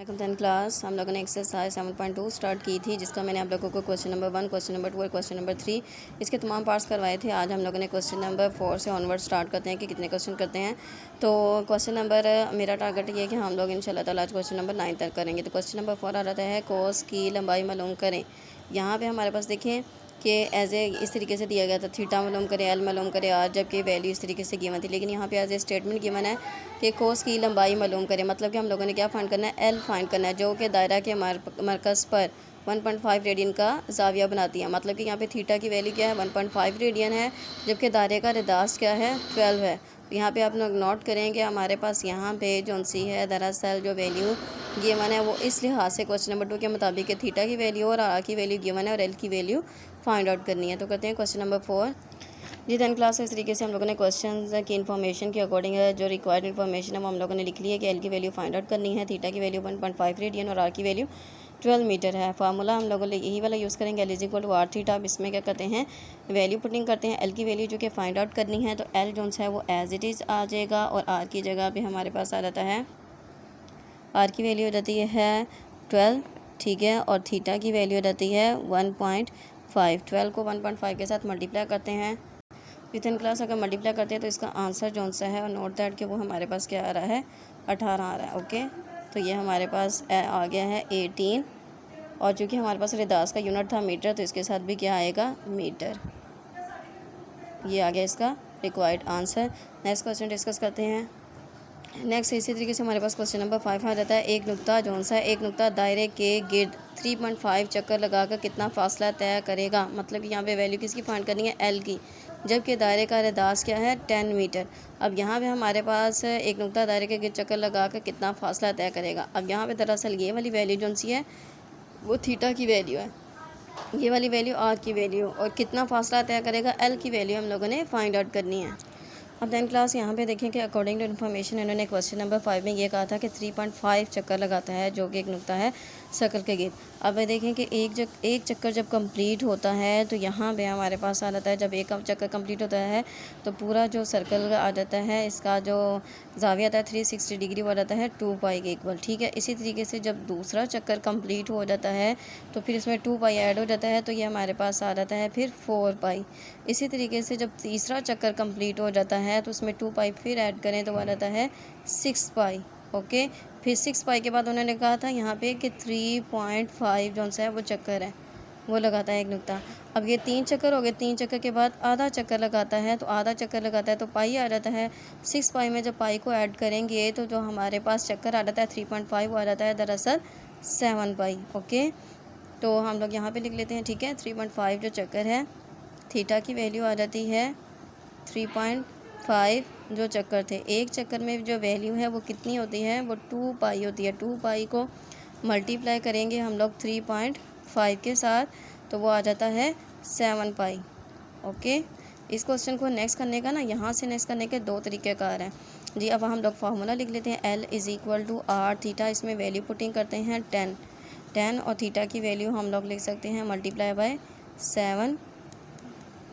Tenth class हम लोगों ने एक्सरसाइज 7.2 स्टार्ट की थी, जिसका मैंने आप लोगों को क्वेश्चन नंबर 1, क्वेश्चन नंबर 2 और क्वेश्चन नंबर 3 इसके तमाम पार्ट्स करवाए थे। आज हम लोगों ने क्वेश्चन नंबर 4 से ऑनवर्ड स्टार्ट करते हैं कि कितने क्वेश्चन करते हैं। तो क्वेश्चन नंबर मेरा टारगेट ये है कि हम लोग इंशाल्लाह ताला आज क्वेश्चन नंबर 9 तक करेंगे। तो क्वेश्चन नंबर 4 आ रहा है कोस की लंबाई मालूम करें। यहाँ पर हमारे पास देखें कि एज ए इस तरीके से दिया गया था, थीटा मालूम करें, एल मालूम करें, आर, जबकि वैल्यू इस तरीके से गिवन थी। लेकिन यहाँ पे एज ए स्टेटमेंट गिवन है कि कोस की लंबाई मालूम करें, मतलब कि हम लोगों ने क्या फाइंड करना है, एल फाइंड करना है, जो कि दायरा के मरकज़ पर 1.5 रेडियन का जाविया बनाती है। मतलब कि यहाँ पे थीटा की वैल्यू क्या है, 1.5 रेडियन है, जबकि दायरे का रदास क्या है, 12 है। यहाँ पे आप लोग नोट करेंगे हमारे पास यहाँ पे जो सी है दरअसल जो वैल्यू गिवन है वो इस लिहाज से क्वेश्चन नंबर 2 के मुताबिक है, थीटा की वैल्यू और आर की वैल्यू गिवन है और एल की वैल्यू फाइंड आउट करनी है। तो करते हैं क्वेश्चन नंबर 4। जी 10 क्लास इस तरीके से हम लोगों ने क्वेश्चन की इन्फॉर्मेशन के अकॉर्डिंग जो रिक्वायर्ड इन्फॉर्मेशन है वो हम लोगों ने लिख ली है कि एल की वैल्यू फाइंड आउट करनी है, थीटा की वैल्यू 1.5 रेडियन और आर की वैल्यू 12 मीटर है। फार्मूला हम लोगों ने यही वाला यूज़ करेंगे, L is equal to R theta. अब इसमें क्या करते हैं, वैल्यू पुटिंग करते हैं, एल की वैल्यू जो कि फाइंड आउट करनी है, तो एल जो है वो एज इट इज़ आ जाएगा और आर की जगह पे हमारे पास आ जाता है, आर की वैल्यू हो जाती है 12, ठीक है, और थीटा की वैल्यू हो जाती है 1.5। 12 को 1.5 के साथ मल्टीप्लाई करते हैं। विथिन क्लास अगर मल्टीप्लाई करते हैं तो इसका आंसर जो सा है, और नोट दैट कि वो हमारे पास क्या आ रहा है, 18 आ रहा है। ओके, तो ये हमारे पास आ गया है 18, और चूँकि हमारे पास रदास का यूनिट था मीटर, तो इसके साथ भी क्या आएगा, मीटर। ये आ गया इसका required answer. Next question discuss करते हैं। नेक्स्ट इसी तरीके से हमारे पास क्वेश्चन नंबर 5 आ जाता है, एक नुक्ता जो सा है, एक नुक्ता दायरे के गिर्द 3.5 चक्कर लगाकर कितना फासला तय करेगा। मतलब कि यहाँ पे वैल्यू किसकी फाइंड करनी है, एल की, जबकि दायरे का रदास क्या है, 10 मीटर। अब यहाँ पे हमारे पास एक नुक्ता दायरे के गिर्द चक्कर लगाकर कितना फासला तय करेगा। अब यहाँ पे दरअसल ये वाली वैल्यू जो सी है वो थीटा की वैल्यू है, ये वाली वैल्यू आर की वैल्यू, और कितना फासला तय करेगा, एल की वैल्यू हम लोगों ने फाइंड आउट करनी है। अब 10 क्लास यहाँ पे देखें कि अकॉर्डिंग टू इन्फॉर्मेशन इन्होंने क्वेश्चन नंबर 5 में ये कहा था कि 3.5 चक्कर लगाता है, जो कि एक नुक्ता है सर्कल के गिर्द। अब देखें कि एक चक्कर जब कंप्लीट होता है तो यहाँ पे हमारे पास आ जाता है, जब एक चक्कर कंप्लीट होता है तो पूरा जो सर्कल आ जाता है, इसका जो जाविया आता है 360 डिग्री हो जाता है 2 पाई के इक्वल, ठीक है। इसी तरीके से जब दूसरा चक्कर कंप्लीट हो जाता है तो फिर इसमें 2 पाई ऐड हो जाता है, तो ये हमारे पास आ जाता है फिर 4 पाई। इसी तरीके से जब तीसरा चक्कर कंप्लीट हो जाता है तो उसमें 2 पाई फिर ऐड करें तो आ जाता है 6 पाई। ओके, फिर 6 पाई के बाद उन्होंने कहा था यहाँ पे कि 3.5 जो सा है वो चक्कर है, वो लगाता है एक नुक्ता। अब ये 3 चक्कर हो गए, 3 चक्कर के बाद आधा चक्कर लगाता है, तो आधा चक्कर लगाता है तो पाई आ जाता है। 6 पाई में जब पाई को ऐड करेंगे तो जो हमारे पास चक्कर आ जाता है 3.5 वो आ जाता है दरअसल 7 पाई। ओके, तो हम लोग यहाँ पे लिख लेते हैं, ठीक है। 3.5 जो चक्कर है, थीटा की वैल्यू आ जाती है 3.5, जो चक्कर थे, एक चक्कर में जो वैल्यू है वो कितनी होती है, वो 2 पाई होती है। 2 पाई को मल्टीप्लाई करेंगे हम लोग 3.5 के साथ, तो वो आ जाता है 7 पाई। ओके, इस क्वेश्चन को नेक्स्ट करने का ना, यहाँ से नेक्स्ट करने के 2 तरीक़ेकार हैं जी। अब हम लोग फार्मूला लिख लेते हैं, L is equal to R theta. इसमें वैल्यू पुटिंग करते हैं 10 और थीटा की वैल्यू हम लोग लिख सकते हैं मल्टीप्लाई बाय 7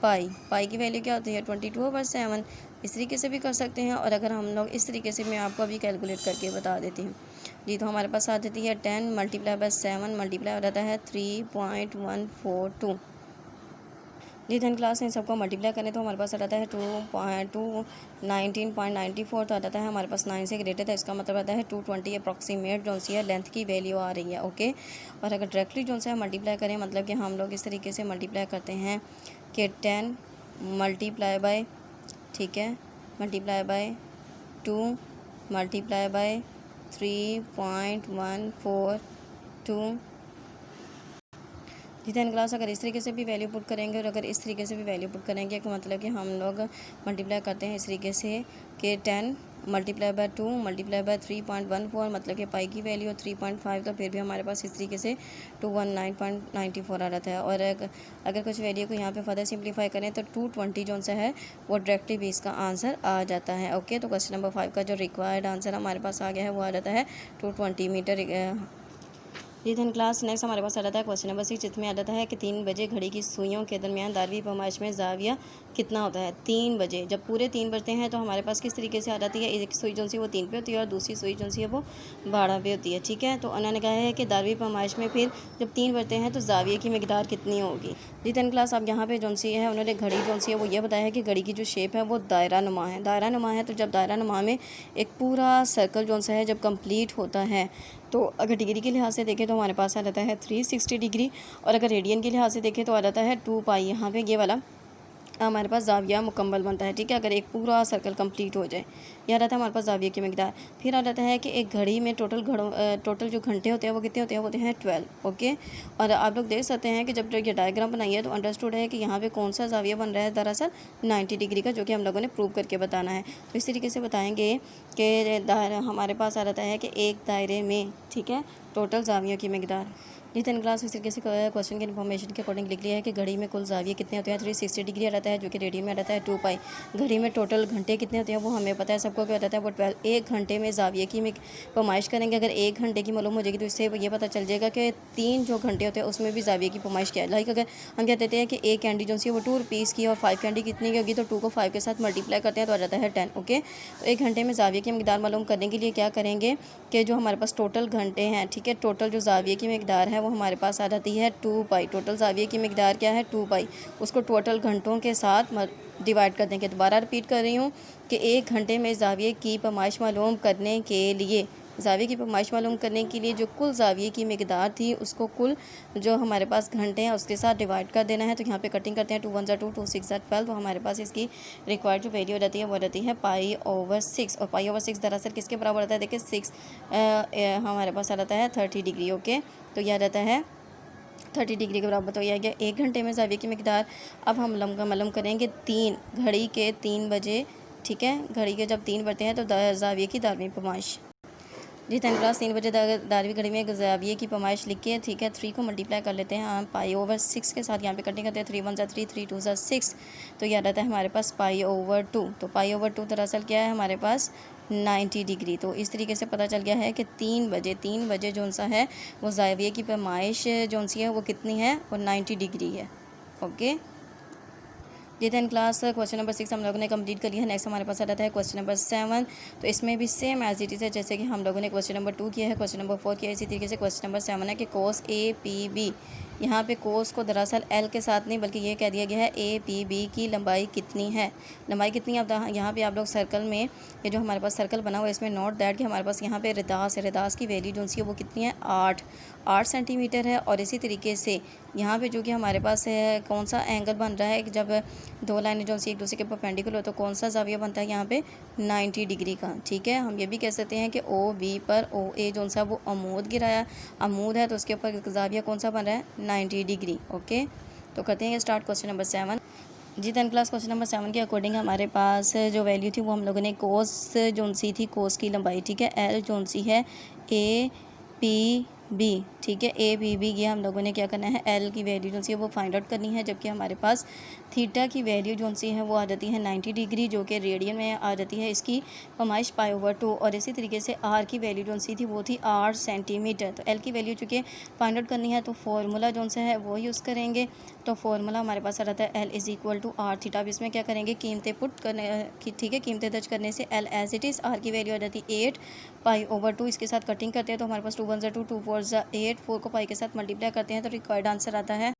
पाई की वैल्यू क्या होती है 22/7। इस तरीके से भी कर सकते हैं, और अगर हम लोग इस तरीके से, मैं आपको अभी कैलकुलेट करके बता देती हूँ जी। तो हमारे पास आ जाती है 10 मल्टीप्लाई बाय 7 मल्टीप्लाई हो जाता है 3.142 जी। 10 क्लास में सबको मल्टीप्लाई करें तो हमारे पास आ जाता है 19.94, तो आ जाता है हमारे पास 9 से ग्रेटर था, इसका मतलब आता है 220 अप्रॉक्सीमेट जो सी है लेंथ की वैल्यू आ रही है। ओके, और अगर डायरेक्टली जो सा मल्टीप्लाई करें, मतलब कि हम लोग इस तरीके से मल्टीप्लाई करते हैं कि 10 मल्टीप्लाई बाय, ठीक है, मल्टीप्लाई बाय 2 मल्टीप्लाई बाय 3.142 जी। 10 क्लास अगर इस तरीके से भी वैल्यू पुट करेंगे और अगर इस तरीके से भी वैल्यू पुट करेंगे, तो मतलब कि हम लोग मल्टीप्लाई करते हैं इस तरीके से कि 10 मल्टीप्लाई बाय 2 मल्टीप्लाई बाय 3.14, मतलब कि पाई की वैल्यू 3.5, तो फिर भी हमारे पास इस तरीके से 219.94 आ रहा है। और अगर कुछ वैल्यू को यहाँ पे फर्दर सिंप्लीफाई करें तो 220 जो सा है वो डायरेक्टली भी इसका आंसर आ जाता है। ओके, तो क्वेश्चन नंबर 5 का जो रिक्वायर्ड आंसर हमारे पास आ गया है वो आ जाता है 220 मीटर। जी धन क्लास नेक्स्ट हमारे पास आ जाता है क्वेश्चन नंबर 6, जिसमें आ जाता है कि 3 बजे घड़ी की सुइयों के दरमियान 12वीं पैमाइश में ज़ाविया कितना होता है। 3 बजे जब पूरे 3 बजते हैं तो हमारे पास किस तरीके से आ जाती है, एक सुई जो सी वो 3 पे होती है और दूसरी सुई जो सी है वो 12 पे होती है। ठीक है, तो उन्होंने कहा है कि 12वीं पैमाइश में फिर जब 3 बजते हैं तो ज़ाविये की मिकदार कितनी होगी। जी धन क्लास अब यहाँ पे जो सी है उन्होंने घड़ी जो सी है वो ये बताया है कि घड़ी की जो शेप है वो दायरा नुमा है। दायरा नुमा है तो जब दायरा नुमा में एक पूरा सर्कल जो सा है जब कंप्लीट होता है तो अगर डिग्री के लिहाज से देखें तो हमारे पास आ जाता है 360 डिग्री, और अगर रेडियन के लिहाज से देखें तो आ जाता है 2 पाई। यहाँ पे ये वाला हमारे पास ज़ाविया मुकम्मल बनता है। ठीक है, अगर एक पूरा सर्कल कंप्लीट हो जाए, यह रहता है हमारे पास ज़ाविया की मिकदार। फिर आ जाता है कि एक घड़ी में टोटल जो घंटे होते हैं वो कितने होते हैं, वो होते हैं 12। ओके, और आप लोग देख सकते हैं कि जब ये डायग्राम बनाई है तो अंडरस्टूड है कि यहाँ पे कौन सा ज़ाविया बन रहा है, दरअसल 90 डिग्री का, जो कि हम लोगों ने प्रूव करके बताना है। तो इस तरीके से बताएंगे कि दायरा हमारे पास आ जाता है कि एक दायरे में, ठीक है, टोटल ज़ावियों की मिकदार। जी टेन क्लास इस तरीके से क्वेश्चन की इन्फॉर्मेशन के अकॉर्डिंग लिख लिया है कि घड़ी में कुल ज़ाविये कितने होते हैं, 360 डिग्री आ जाता है, जो कि रेडियन में आ जाता है 2 पाई। घड़ी में टोटल घंटे कितने होते हैं वो हमें पता है, सबको क्या जाता है वो 12। एक घंटे में ज़ाविये की पैमाइश करेंगे, अगर एक घंटे की मालूम हो जाएगी तो इससे ये पता चल जाएगा कि 3 जो घंटे होते हैं उसमें भी ज़ाविये की पैमाइश क्या है। लाइक अगर हम कह देते हैं कि एक कैंडी जो सी वो 2 रुपीज़ की और 5 कैंडी कितनी की होगी, तो 2 को 5 के साथ मल्टीप्लाई करते हैं तो आ जाता है 10। ओके, तो एक घंटे में ज़ाविये की मिकदार मालूम करने के लिए क्या करेंगे कि जो हमारे पास टोटल घंटे हैं, ठीक है, टोटल जो ज़ाविये की मिकदार है वो हमारे पास आ जाती है 2 पाई। टोटल ज़ाविये की मिकदार क्या है, 2 पाई। उसको टोटल घंटों के साथ डिवाइड कर देंगे। दोबारा रिपीट कर रही हूँ कि एक घंटे में ज़ाविये की पैमाइश मालूम करने के लिए, ज़ाविये की पैमाइश मालूम करने के लिए जो कुल ज़ाविये की मिकदार थी उसको कुल जो हमारे पास घंटे हैं उसके साथ डिवाइड कर देना है। तो यहाँ पे कटिंग करते हैं, 2 1 2 2 6 12। तो हमारे पास इसकी रिक्वायर्ड जो वैल्यू हो जाती है वो रहती है पाई/6। और पाई/6 दरअसल किसके बराबर रहता है, देखिए 6 हमारे पास आ जाता है 30 डिग्री। ओके, तो यह रहता है 30 डिग्री के बराबर। तो यह गया एक घंटे में ज़ाविये की मिकदार। अब हम मालूम करेंगे 3 घड़ी के 3 बजे, ठीक है, घड़ी के जब 3 बजते हैं तो ज़ाविये की 12वीं पैमाइश। जी टेन क्लास 3 बजे 12वीं घड़ी में ज़ाविये की पैमाइश लिख के, ठीक है, 3 को मल्टीप्लाई कर लेते हैं हम पाई/6 के साथ। यहाँ पे कटिंग करते हैं, 3 1 3 3 2 6। तो यह रहता है हमारे पास पाई/2। तो पाई/2 दरअसल क्या है हमारे पास 90 डिग्री। तो इस तरीके से पता चल गया है कि 3 बजे जो सा है वो ज़ाविये की पैमाइश जो सी है वो कितनी है, वो 90 डिग्री है। ओके, जी टेन क्लास क्वेश्चन नंबर 6 हम लोगों ने कंप्लीट कर लिया है। नेक्स्ट हमारे पास आ जाता है क्वेश्चन नंबर 7। तो इसमें भी सेम एज इट इज़ है जैसे कि हम लोगों ने क्वेश्चन नंबर 2 किया है, क्वेश्चन नंबर 4 किया है, इसी तरीके से क्वेश्चन नंबर 7 है कि कोस APB। यहाँ पे कोस को दरअसल L के साथ नहीं बल्कि ये कह दिया गया है APB की लंबाई कितनी है। लंबाई कितनी है, अब यहाँ पे आप लोग सर्कल में, ये जो हमारे पास सर्कल बना हुआ है इसमें नोट दैट कि हमारे पास यहाँ पे रिदास है। रिदास की वैल्यू जो सी है वो कितनी है, 8 सेंटीमीटर है। और इसी तरीके से यहाँ पे जो कि हमारे पास है कौन सा एंगल बन रहा है कि जब दो लाइनें जो सी एक दूसरे के परपेंडिकुलर हो तो कौन सा ज़ाविया बनता है यहाँ पे 90 डिग्री का। ठीक है, हम ये भी कह सकते हैं कि OB पर OA जो सा वो अमूद है तो उसके ऊपर ज़ाविया कौन सा बन रहा है, 90 डिग्री। ओके, तो करते हैं स्टार्ट क्वेश्चन नंबर 7। जी टेन क्लास क्वेश्चन नंबर 7 के अकॉर्डिंग हमारे पास जो वैल्यू थी वो हम लोगों ने कोस जोन सी थी, कोस की लंबाई, ठीक है, L जोन सी है APB, ठीक है, APB ये हम लोगों ने क्या करना है, L की वैल्यू जो सी है वो फाइंड आउट करनी है। जबकि हमारे पास थीटा की वैल्यू जो सी है वो आ जाती है 90 डिग्री, जो कि रेडियन में आ जाती है इसकी पैमाइश पाई/2। और इसी तरीके से R की वैल्यू जो सी थी वो थी 8 सेंटीमीटर। तो L की वैल्यू चूँकि फाइंड आउट करनी है तो फार्मूला जो सा है वो यूज़ करेंगे। तो फार्मूला हमारे पास आ जाता है L = R थीटा। अब इसमें क्या करेंगे, कीमतें पुट करने की, ठीक है, कीमतें दर्ज करने से L as it is, R की वैल्यू आ जाती है 8 पाई/2। इसके साथ कटिंग करते हैं तो हमारे पास 2 1 2 2 4 8, 4 को पाई के साथ मल्टीप्लाई करते हैं तो रिक्वायर्ड आंसर आता है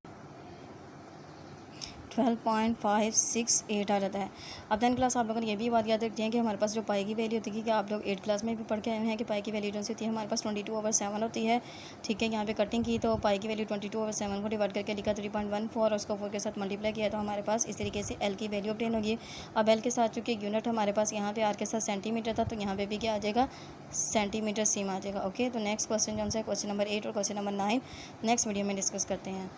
12.568 आ जाता है। अब टेन क्लास आप लोगों ने ये भी बात याद रखती है कि हमारे पास जो पाई की वैल्यू होती है कि आप लोग 8 क्लास में भी पढ़ के आए हैं कि पाई की वैल्यू जो सी होती है हमारे पास 22/7 होती है। ठीक है, यहाँ पे कटिंग की तो पाई की वैल्यू 22/7 को डिवाइड करके लिखा 3.14 और उसको 4 के साथ मल्टीप्लाई किया तो हमारे पास इस तरीके से L की वैल्यू ऑब्टेन होगी। अब L के साथ चूँकि यूनिट हमारे पास यहाँ पे R के साथ सेंटीमीटर था तो यहाँ पे भी क्या आ जाएगा, सेंटीमीटर सीम आ जाएगा। ओके, तो नेक्स्ट क्वेश्चन जो है क्वेश्चन नंबर 8 और क्वेश्चन नंबर 9 नेक्स्ट वीडियो में डिस्कस करते हैं।